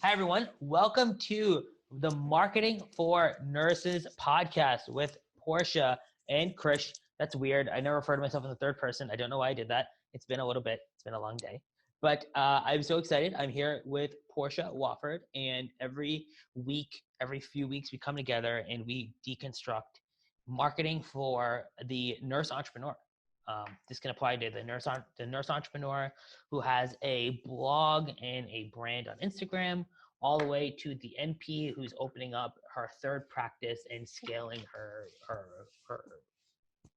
Hi, everyone. Welcome to the Marketing for Nurses podcast with Portia and Krish. That's weird. I never refer to myself in the third person. I don't know why I did that. It's been a little bit. It's been a long day. But I'm so excited. I'm here with Portia Wofford. And every few weeks, we come together and we deconstruct marketing for the nurse entrepreneur. This can apply to the nurse entrepreneur who has a blog and a brand on Instagram, all the way to the NP who's opening up her third practice and scaling her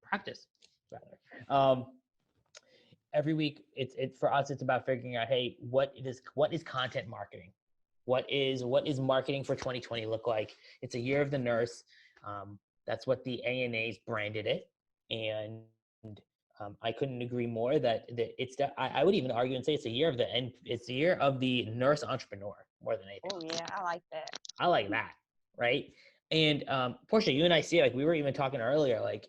practice rather. Every week, it's for us. It's about figuring out, hey, what is content marketing? What is marketing for 2020 look like? It's a year of the nurse. That's what the ANA's branded it, and I couldn't agree more that I would even argue and say it's a year of the nurse entrepreneur more than anything. Oh yeah, I like that. I like that, right? And Portia, you and I see, like, we were even talking earlier, like,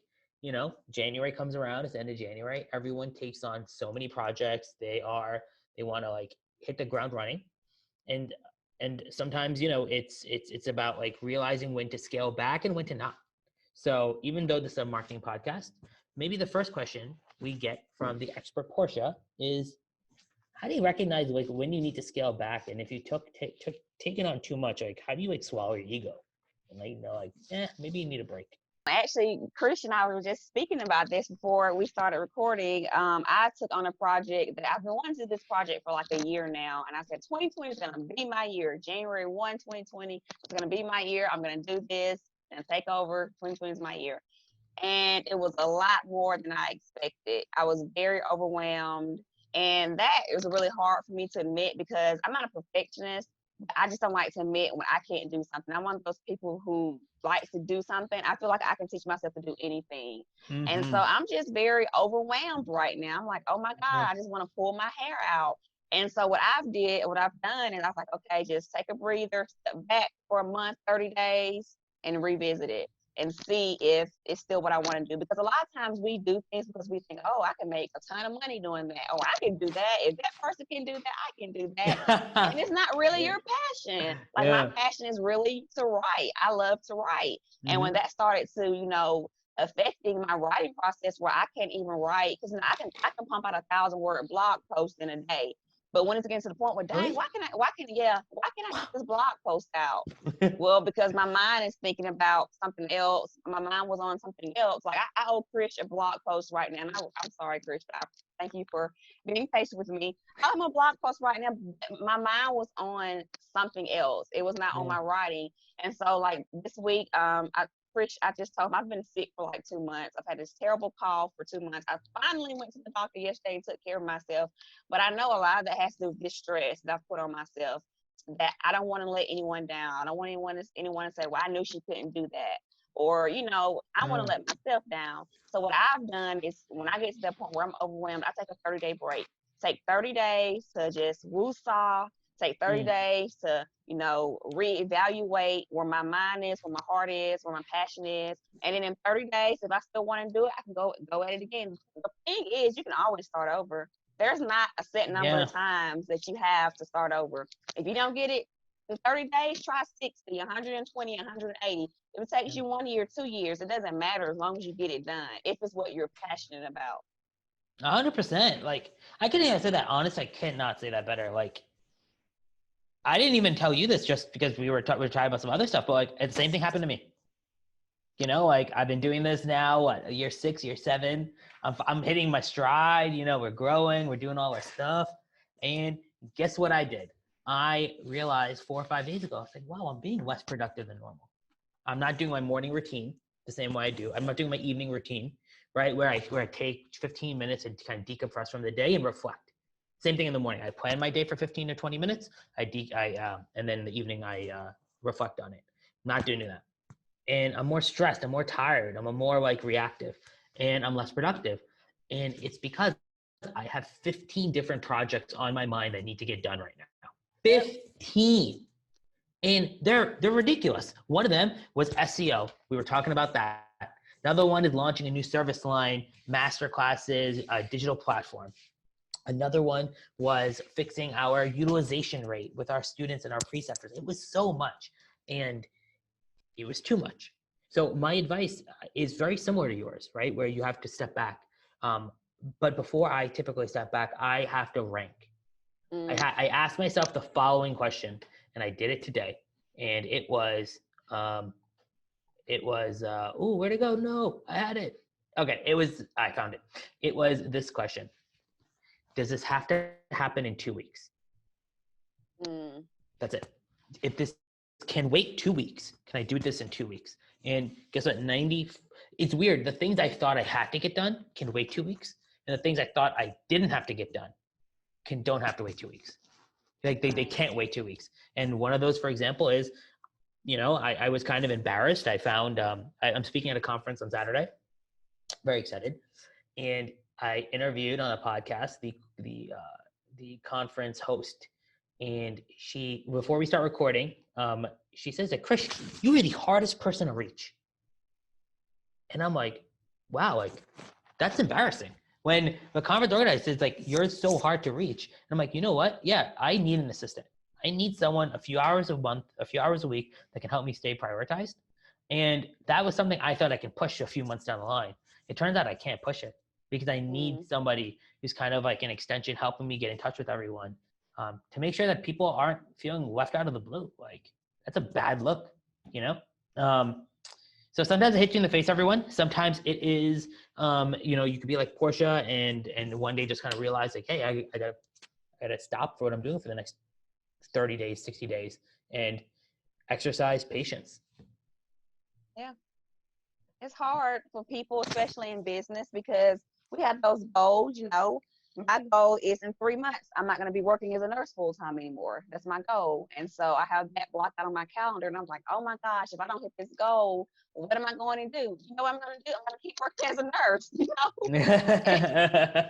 January comes around, it's the end of January. Everyone takes on so many projects. They want to like hit the ground running, and sometimes it's about like realizing when to scale back and when to not. So even though this is a marketing podcast, maybe the first question we get from the expert Portia is, how do you recognize like when you need to scale back, and if you taking on too much, like how do you like swallow your ego and maybe you need a break? Actually, Krish and I were just speaking about this before we started recording. I took on a project that I've been wanting to do this project for like a year now. And I said, 2020 is going to be my year. January 1, 2020 is going to be my year. I'm going to do this and take over. 2020 is my year. And it was a lot more than I expected. I was very overwhelmed. And that is really hard for me to admit because I'm not a perfectionist. I just don't like to admit when I can't do something. I'm one of those people who likes to do something. I feel like I can teach myself to do anything. Mm-hmm. And so I'm just very overwhelmed right now. I'm like, oh my God, I just want to pull my hair out. And so what I've done is I was like, okay, just take a breather, step back for a month, 30 days, and revisit it and see if it's still what I want to do. Because a lot of times we do things because we think, oh, I can make a ton of money doing that. Oh, I can do that. If that person can do that, I can do that. And it's not really your passion. Like my passion is really to write. I love to write. Mm-hmm. And when that started to, affecting my writing process where I can't even write, because I can pump out 1,000-word blog post in a day. But when it's getting to the point where, dang, why can't I get this blog post out? Well, because my mind is thinking about something else. My mind was on something else. Like I owe Krish a blog post right now. And I'm sorry, Krish, but I thank you for being patient with me. I'm a blog post right now. My mind was on something else. It was not on my writing. And so like this week, Krish, I just told him I've been sick for like 2 months. I've had this terrible cough for 2 months. I finally went to the doctor yesterday and took care of myself. But I know a lot of that has to do with this stress that I've put on myself, that I don't want to let anyone down. I don't want anyone to say, well, I knew she couldn't do that. Or, I want to let myself down. So what I've done is when I get to that point where I'm overwhelmed, I take a 30-day break. Take 30 days to just woosah. Take 30 days to, reevaluate where my mind is, where my heart is, where my passion is. And then in 30 days, if I still want to do it, I can go at it again. The thing is, you can always start over. There's not a set number of times that you have to start over. If you don't get it in 30 days, try 60, 120, 180. If it takes you 1 year, 2 years, it doesn't matter as long as you get it done, if it's what you're passionate about. 100%. Like, I couldn't even say that honest. I cannot say that better. Like, I didn't even tell you this just because we were talking about some other stuff, but like the same thing happened to me. Like I've been doing this now, year 6, year 7. I'm hitting my stride. We're growing, we're doing all our stuff, and guess what I did? I realized 4 or 5 days ago, I was like, wow, I'm being less productive than normal. I'm not doing my morning routine the same way I do. I'm not doing my evening routine, right? Where I take 15 minutes and kind of decompress from the day and reflect. Same thing in the morning. I plan my day for 15 to 20 minutes. And then in the evening, I reflect on it. Not doing that. And I'm more stressed. I'm more tired. I'm more like reactive, and I'm less productive. And it's because I have 15 different projects on my mind that need to get done right now. 15. And they're ridiculous. One of them was SEO. We were talking about that. Another one is launching a new service line, master classes, a digital platform. Another one was fixing our utilization rate with our students and our preceptors. It was so much, and it was too much. So my advice is very similar to yours, right? Where you have to step back. But before I typically step back, I have to rank. I asked myself the following question, and I did it today, and it was, oh, where'd it go? No, I had it. Okay, I found it. It was this question: does this have to happen in 2 weeks? That's it. If this can wait 2 weeks, can I do this in 2 weeks? And guess what? It's weird. The things I thought I had to get done can wait 2 weeks. And the things I thought I didn't have to get done don't have to wait 2 weeks. Like they can't wait 2 weeks. And one of those, for example, is, I was kind of embarrassed. I found, I'm speaking at a conference on Saturday, very excited. And I interviewed on a podcast, the conference host. And before we start recording, she says that, Krish, you are the hardest person to reach. And I'm like, wow, like that's embarrassing. When the conference organizer says like, you're so hard to reach. And I'm like, you know what? Yeah, I need an assistant. I need someone a few hours a month, a few hours a week that can help me stay prioritized. And that was something I thought I could push a few months down the line. It turns out I can't push it because I need somebody who's kind of like an extension helping me get in touch with everyone, to make sure that people aren't feeling left out of the blue. Like that's a bad look, So sometimes it hits you in the face, everyone. Sometimes it is, you could be like Portia and one day just kind of realize like, hey, I gotta stop for what I'm doing for the next 30 days, 60 days, and exercise patience. Yeah. It's hard for people, especially in business, because we have those goals, My goal is in 3 months, I'm not going to be working as a nurse full time anymore. That's my goal. And so I have that blocked out on my calendar, and I'm like, oh my gosh, if I don't hit this goal, what am I going to do? You know what I'm going to do? I'm going to keep working as a nurse,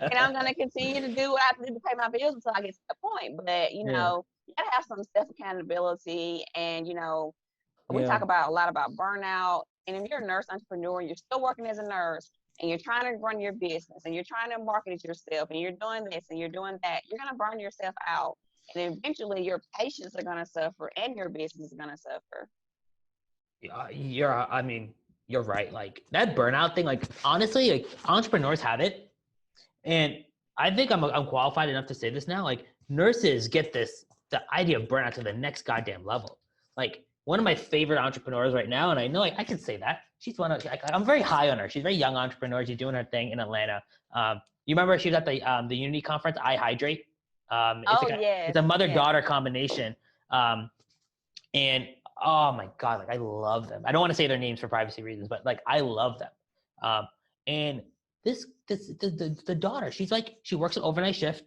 and I'm going to continue to do what I have to do to pay my bills until I get to that point. But, you got to have some self accountability. And, we talk about a lot about burnout. And if you're a nurse entrepreneur and you're still working as a nurse, and you're trying to run your business and you're trying to market it yourself and you're doing this and you're doing that, you're going to burn yourself out. And eventually your patients are going to suffer and your business is going to suffer. You're right. Like that burnout thing, like honestly, like entrepreneurs have it. And I think I'm qualified enough to say this now. Like nurses get the idea of burnout to the next goddamn level. Like one of my favorite entrepreneurs right now, and I know I can say that, she's I'm very high on her. She's a very young entrepreneur. She's doing her thing in Atlanta. You remember she was at the Unity conference, I Hydrate. It's a mother-daughter combination. And oh my God, like I love them. I don't want to say their names for privacy reasons, but like I love them. And the daughter, she works an overnight shift.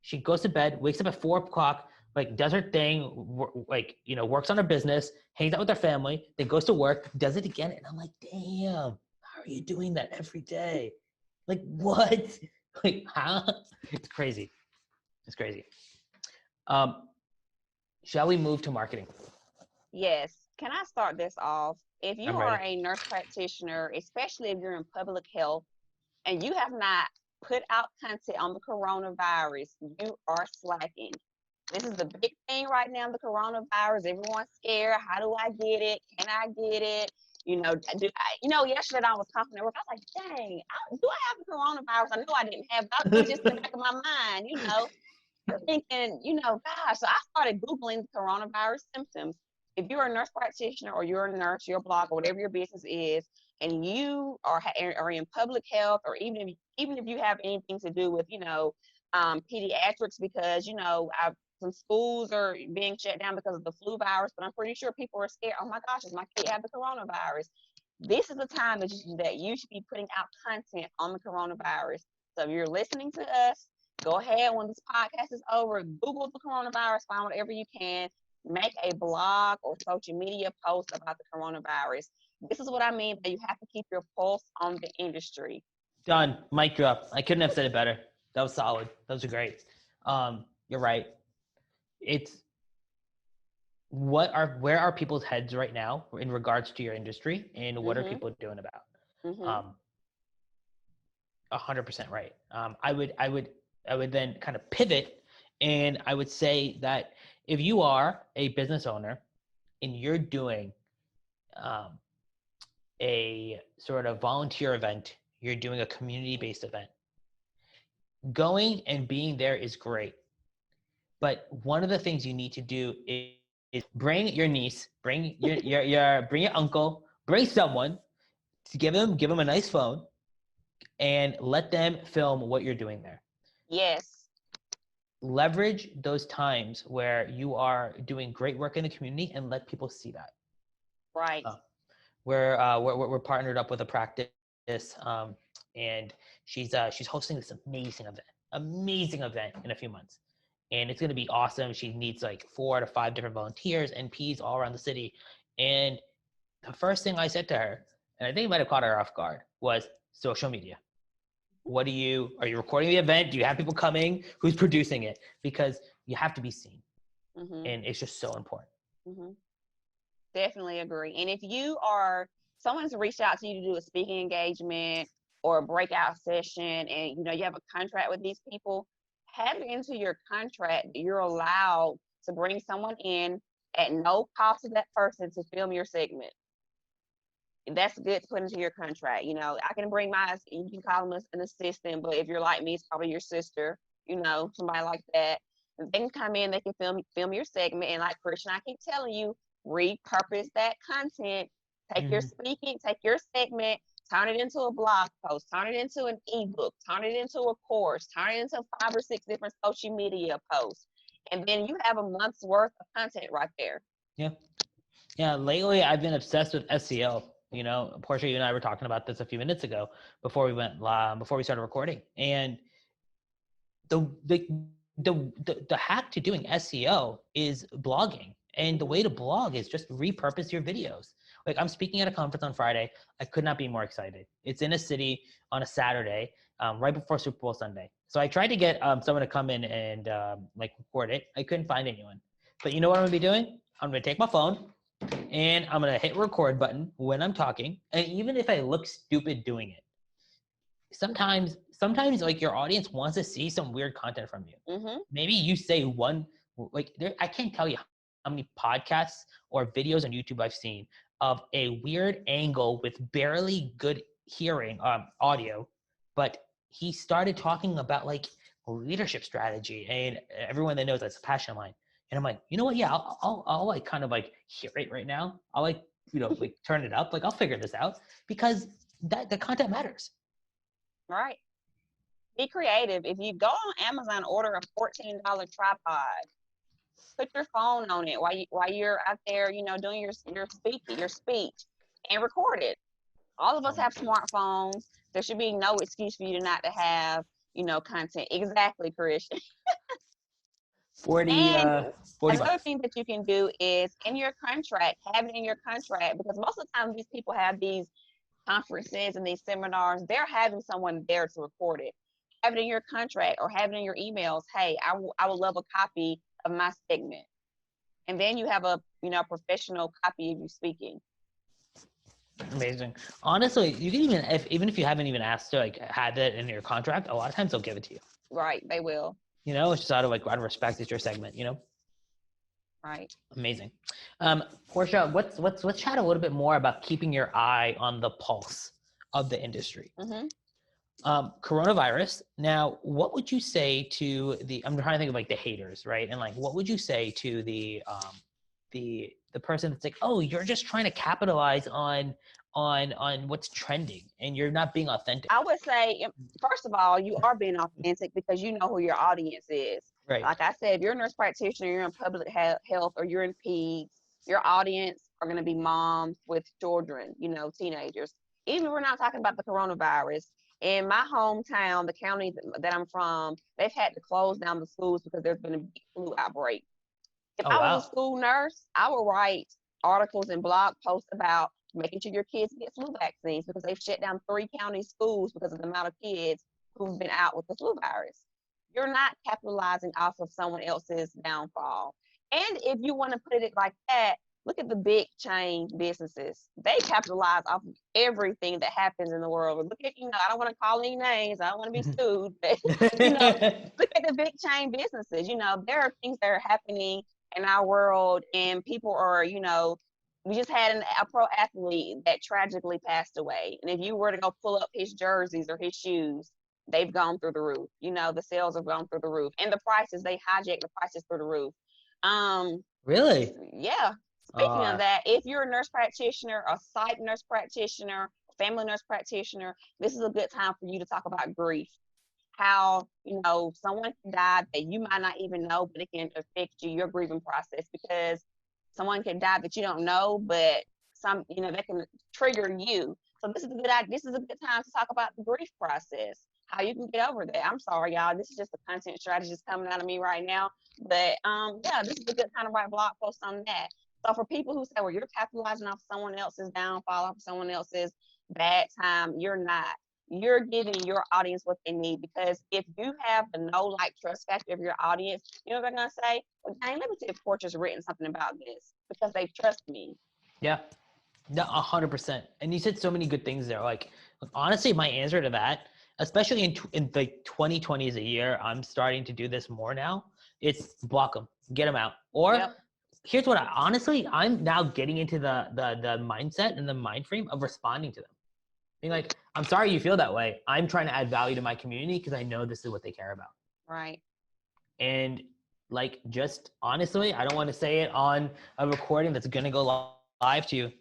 She goes to bed, wakes up at 4:00, like does her thing, works on her business, hangs out with her family, then goes to work, does it again. And I'm like, damn, how are you doing that every day? Like what? Like how? It's crazy. It's crazy. Shall we move to marketing? Yes. Can I start this off? If you are a nurse practitioner, especially if you're in public health and you have not put out content on the coronavirus, you are slacking. This is the big thing right now, the coronavirus. Everyone's scared. How do I get it? Can I get it? Yesterday I was talking to work. I was like, dang, do I have the coronavirus? I know I didn't have it. It was just in the back of my mind, I'm thinking, gosh. So I started Googling coronavirus symptoms. If you're a nurse practitioner or you're a nurse, your blog, or whatever your business is, and you are in public health, or even if you have anything to do with, pediatrics, because, some schools are being shut down because of the flu virus, but I'm pretty sure people are scared. Oh my gosh, does my kid have the coronavirus? This is the time that you should be putting out content on the coronavirus. So if you're listening to us, go ahead when this podcast is over, Google the coronavirus, find whatever you can, make a blog or social media post about the coronavirus. This is what I mean by you have to keep your pulse on the industry. Done. Mic drop. I couldn't have said it better. That was solid. That was great. You're right. It's where are people's heads right now in regards to your industry, and what are people doing about? 100% right. I would I would then kind of pivot, and I would say that if you are a business owner and you're doing um, a sort of volunteer event, you're doing a community-based event, going and being there is great. But one of the things you need to do is bring your niece, bring bring your uncle, bring someone to give them a nice phone and let them film what you're doing there. Yes. Leverage those times where you are doing great work in the community and let people see that. Right. We're partnered up with a practice, and she's hosting this amazing event in a few months, and it's going to be awesome. She needs like 4 to 5 different volunteers, NPs all around the city, and the first thing I said to her, and I think it might have caught her off guard, was social media. Are you recording the event? Do you have people coming? Who's producing it? Because you have to be seen, and it's just so important. Definitely agree. And if someone's reached out to you to do a speaking engagement or a breakout session, and you have a contract with these people, have it into your contract that you're allowed to bring someone in at no cost to that person to film your segment. That's good to put into your contract. I can bring you can call them an assistant, but if you're like me, it's probably your sister, somebody like that. They can come in, they can film your segment. And like Krish and I keep telling you, repurpose that content. Take your speaking, take your segment, turn it into a blog post, turn it into an ebook, turn it into a course, turn it into 5 or 6 different social media posts. And then you have a month's worth of content right there. Yeah. Lately, I've been obsessed with SEO. Portia, you and I were talking about this a few minutes ago before we started recording. And the hack to doing SEO is blogging. And the way to blog is just repurpose your videos. Like, I'm speaking at a conference on Friday. I could not be more excited. It's in a city on a Saturday, right before Super Bowl Sunday. So I tried to get someone to come in and record it. I couldn't find anyone. But you know what I'm gonna be doing? I'm gonna take my phone and I'm gonna hit record button when I'm talking. And even if I look stupid doing it, sometimes like your audience wants to see some weird content from you. Maybe you say one, I can't tell you how many podcasts or videos on YouTube I've seen of a weird angle with barely good hearing audio, but he started talking about like leadership strategy, and everyone that knows that's a passion of mine. And I'm like, you know what? Yeah, I'll like kind of like hear it right now. I'll like like turn it up. Like, I'll figure this out, because the content matters. Right. Be creative. If you go on Amazon, order a $14 tripod. Put your phone on it while you're out there, doing your speech, and record it. All of us have smartphones. There should be no excuse for you not to have, content. Exactly, Krish. 40 And another bucks. thing that you can do is have it in your contract, because most of the time these people have these conferences and these seminars, they're having someone there to record it. Have it in your contract or have it in your emails. Hey, I would love a copy of my segment. And then you have a professional copy of you speaking. Amazing. Honestly, you can even if you haven't even asked to like have that in your contract, a lot of times they'll give it to you. Right, they will. It's just out of respect. It's your segment. Right. Amazing. Portia, let's chat a little bit more about keeping your eye on the pulse of the industry. Coronavirus. Now, what would you say to I'm trying to think of like the haters, right? And like, what would you say to the person that's like, oh, you're just trying to capitalize on what's trending and you're not being authentic? I would say, first of all, you are being authentic because you know who your audience is. Right. Like I said, if you're a nurse practitioner, you're in public health, or you're in peds, your audience are going to be moms with children, teenagers. Even if we're not talking about the coronavirus, in my hometown, the county that I'm from, they've had to close down the schools because there's been a big flu outbreak. If I was a school nurse, I would write articles and blog posts about making sure your kids get flu vaccines, because they've shut down 3 county schools because of the amount of kids who've been out with the flu virus. You're not capitalizing off of someone else's downfall. And if you want to put it like that, Look at the big chain businesses. They capitalize off of everything that happens in the world. Look at, I don't want to call any names. I don't want to be sued, but, look at the big chain businesses. There are things that are happening in our world, and people are, we just had a pro athlete that tragically passed away. And if you were to go pull up his jerseys or his shoes, they've gone through the roof. The sales have gone through the roof. And the prices, they hijack the prices through the roof. Really? Yeah. Speaking of that, if you're a nurse practitioner, a psych nurse practitioner, family nurse practitioner, this is a good time for you to talk about grief. How, someone can die that you might not even know, but it can affect your grieving process, because someone can die that you don't know, but that can trigger you. So this is a good time to talk about the grief process, how you can get over that. I'm sorry, y'all. This is just a content strategist coming out of me right now. But this is a good time to write blog posts on that. So for people who say, well, you're capitalizing off someone else's downfall, off someone else's bad time, you're not. You're giving your audience what they need, because if you have the know, like, trust factor of your audience, you know what they're going to say? Well, dang, let me see if Portia's written something about this, because they trust me. Yeah. No, 100%. And you said so many good things there. Like, honestly, my answer to that, especially in the 2020 is a year, I'm starting to do this more now. It's block them, get them out. Or here's what I'm now getting into the mindset and the mind frame of responding to them. Being like, I'm sorry you feel that way. I'm trying to add value to my community because I know this is what they care about. Right. And like, just honestly, I don't want to say it on a recording that's going to go live to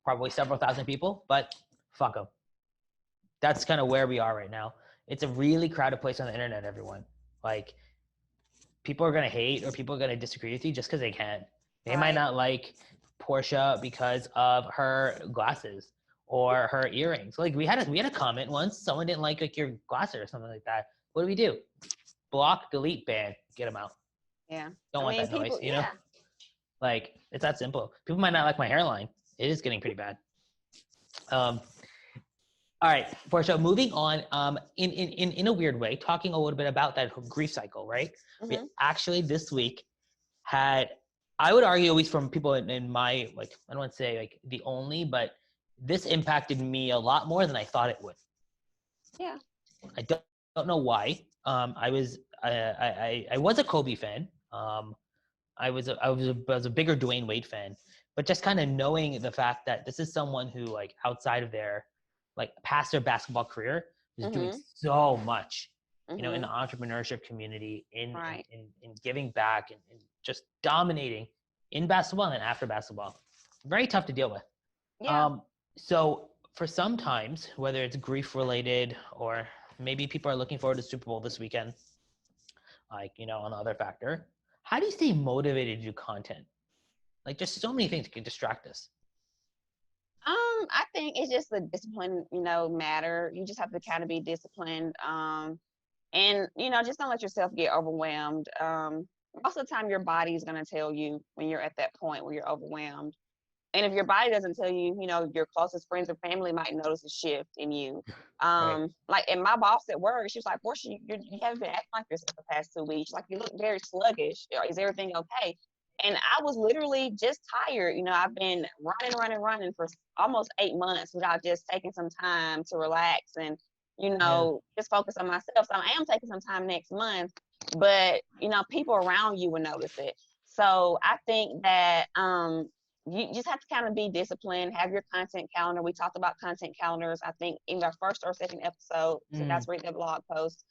probably several thousand people, but fuck them. That's kind of where we are right now. It's a really crowded place on the internet, everyone. Like, people are going to hate or people are going to disagree with you just because they can. They might not like Portia because of her glasses or her earrings. Like, we had a comment once. Someone didn't like your glasses or something like that. What do? Block, delete, ban, get them out. Yeah. Don't want that noise, you know? Like, it's that simple. People might not like my hairline. It is getting pretty bad. All right, Portia, moving on, in a weird way, talking a little bit about that grief cycle, right? Mm-hmm. We actually this week had, I would argue, at least from people in my, like, I don't want to say like the only, but this impacted me a lot more than I thought it would. Yeah. I don't know why. I was a Kobe fan. I was a bigger Dwayne Wade fan, but just kind of knowing the fact that this is someone who, like, outside of their, like, past their basketball career, is doing so much, in the entrepreneurship community, in giving back, and just dominating in basketball and after basketball. Very tough to deal with. Yeah. So for sometimes, whether it's grief related or maybe people are looking forward to Super Bowl this weekend, like, another factor, how do you stay motivated to do content? Like, just so many things can distract us. I think it's just the discipline, matter. You just have to kind of be disciplined. And, just don't let yourself get overwhelmed. Most of the time your body is going to tell you when you're at that point where you're overwhelmed. And if your body doesn't tell you, your closest friends or family might notice a shift in you. Like, and my boss at work, she was like, Portia, you haven't been acting like this for the past 2 weeks. Like, you look very sluggish. Is everything okay? And I was literally just tired. I've been running for almost 8 months without just taking some time to relax and, just focus on myself. So I am taking some time next month, but, people around you will notice it. So I think that you just have to kind of be disciplined, have your content calendar. We talked about content calendars, I think, in our first or second episode. So that's read the blog post.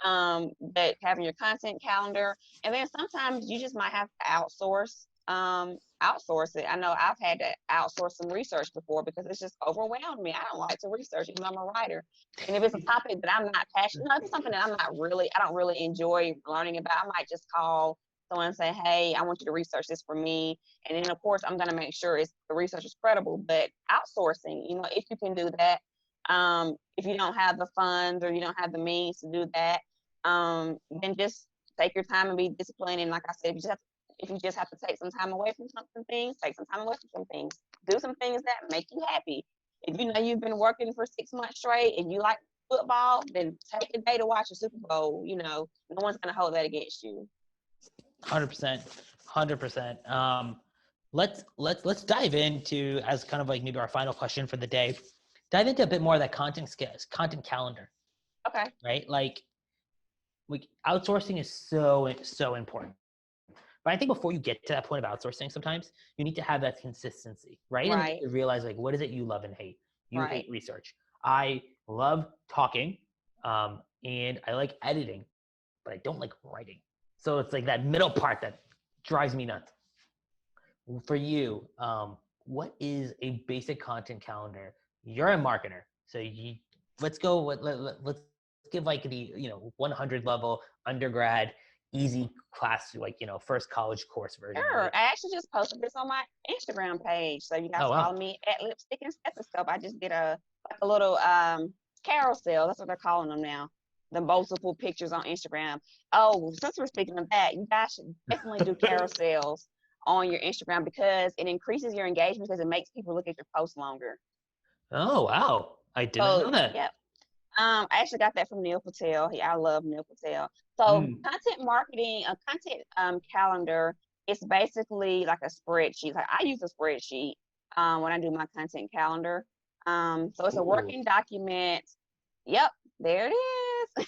But having your content calendar, and then sometimes you just might have to outsource it. I know I've had to outsource some research before because it's just overwhelmed me. I don't like to research even though I'm a writer. And if it's a topic that I'm not passionate, if it's something that I don't really enjoy learning about, I might just call someone and say, hey, I want you to research this for me. And then, of course, I'm going to make sure the research is credible. But outsourcing, if you can do that, if you don't have the funds or you don't have the means to do that, then just take your time and be disciplined. And like I said, if you just have to take some time away from some things, take some time away from some things. Do some things that make you happy. If you've been working for 6 months straight and you like football, then take a day to watch a Super Bowl. No one's going to hold that against you. 100%. let's dive into, as kind of like maybe our final question for the day, dive into a bit more of that content skills, content calendar, Okay. right? Like outsourcing is so important. But I think before you get to that point of outsourcing, sometimes you need to have that consistency, right? And Right. you realize, like, what is it you love and hate? You hate Right. research. I love talking, and I like editing, but I don't like writing. So it's like that middle part that drives me nuts. For you, what is a basic content calendar? You're a marketer, so let's go. Let's give like the 100 level undergrad easy class, like first college course version. Sure. I actually just posted this on my Instagram page. So you guys Oh wow. follow me at Lipstick and Stethoscope. I just did a little carousel. That's what they're calling them now. The multiple pictures on Instagram. Oh, since we're speaking of that, you guys should definitely do carousels on your Instagram because it increases your engagement because it makes people look at your posts longer. Oh wow. I didn't So know that. yeah, I actually got that from Neil Patel. I love Neil Patel. So Mm. content marketing, a content calendar is basically like a spreadsheet. Like I use a spreadsheet when I do my content calendar. So it's a Ooh. working document. Yep, there it is.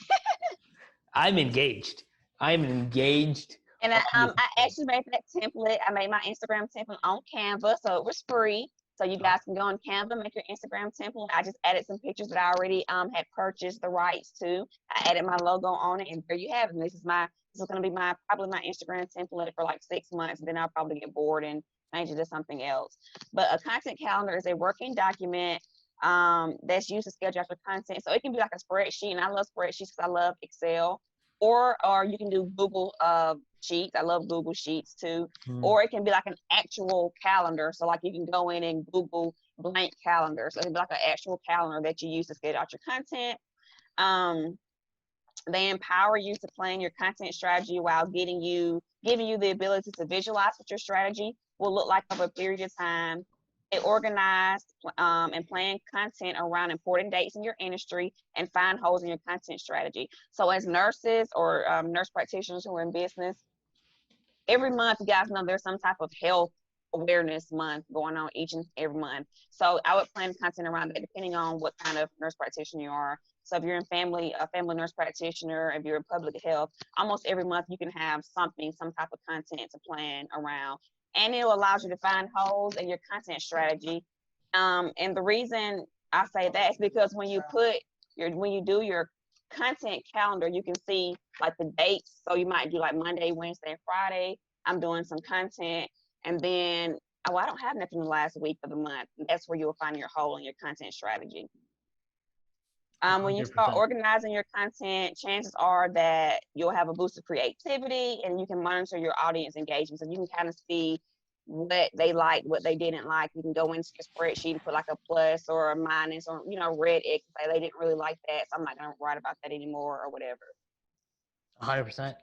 I'm engaged. I'm engaged. And On I actually made that template. I made my Instagram template on Canva, so it was free. So you guys can go on Canva, make your Instagram template. I just added some pictures that I already had purchased the rights to. I added my logo on it, and there you have it. This is going to be probably my Instagram template for like 6 months. Then I'll probably get bored and change it to something else. But a content calendar is a working document that's used to schedule out your content. So it can be like a spreadsheet, and I love spreadsheets because I love Excel. Or you can do Google Sheets. I love Google Sheets too. Or it can be like an actual calendar. So like you can go in and Google blank calendar. So it'll be like an actual calendar that you use to schedule out your content. They empower you to plan your content strategy while giving you the ability to visualize what your strategy will look like over a period of time. They organize and plan content around important dates in your industry and find holes in your content strategy. So as nurses or nurse practitioners who are in business, every month, you guys know there's some type of health awareness month going on each and every month. So I would plan content around that depending on what kind of nurse practitioner you are. So if you're a family nurse practitioner, if you're in public health, almost every month you can have some type of content to plan around. And it allows you to find holes in your content strategy. And the reason I say that is because when you do your content calendar, you can see like the dates. So you might do like Monday, Wednesday, and Friday. I'm doing some content, and then I don't have nothing the last week of the month. That's where you'll find your hole in your content strategy. When you start 100%. organizing your content, chances are that you'll have a boost of creativity, and you can monitor your audience engagement. So you can kind of see what they like, what they didn't like. You can go into your spreadsheet and put like a plus or a minus or red X, say they didn't really like that, so I'm not gonna write about that anymore or whatever. 100%.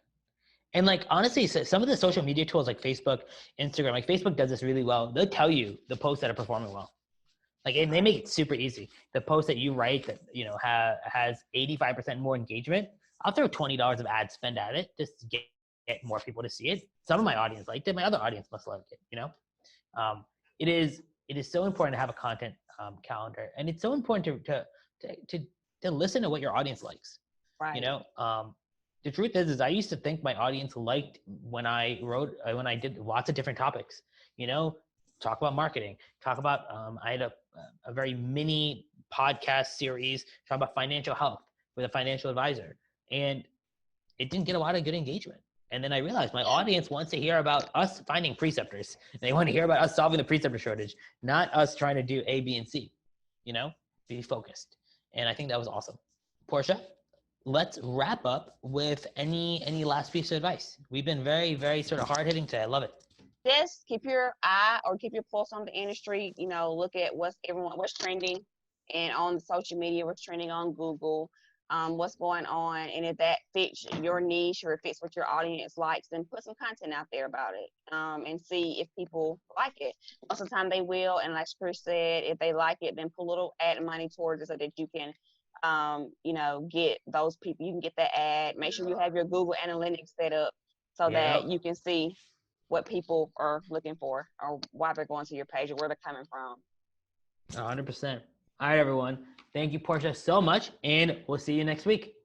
And like honestly, some of the social media tools like Facebook, Instagram, like Facebook does this really well. They'll tell you the posts that are performing well. Like, and they make it super easy. The post that you write that has 85% more engagement, I'll throw $20 of ad spend at it just to get more people to see it. Some of my audience liked it. My other audience must like it. It is so important to have a content calendar, and it's so important to listen to what your audience likes. Right. The truth is I used to think my audience liked when I did lots of different topics. Talk about marketing, talk about I had a very mini podcast series talk about financial health with a financial advisor, and it didn't get a lot of good engagement. And then I realized my audience wants to hear about us finding preceptors. They want to hear about us solving the preceptor shortage, not us trying to do A, B, and C. Be focused. And I think that was awesome. Portia, let's wrap up with any last piece of advice. We've been very, very sort of hard hitting today. I love it. Just keep your eye or keep your pulse on the industry. Look at what's trending, and on social media, what's trending on Google, what's going on, and if that fits your niche or it fits what your audience likes, then put some content out there about it, and see if people like it. Most of the time they will, and like Krish said, if they like it, then put a little ad money towards it so that you can, get those people. You can get that ad. Make sure you have your Google Analytics set up so that you can see what people are looking for or why they're going to your page or where they're coming from. 100%. All right, everyone. Thank you, Portia, so much. And we'll see you next week.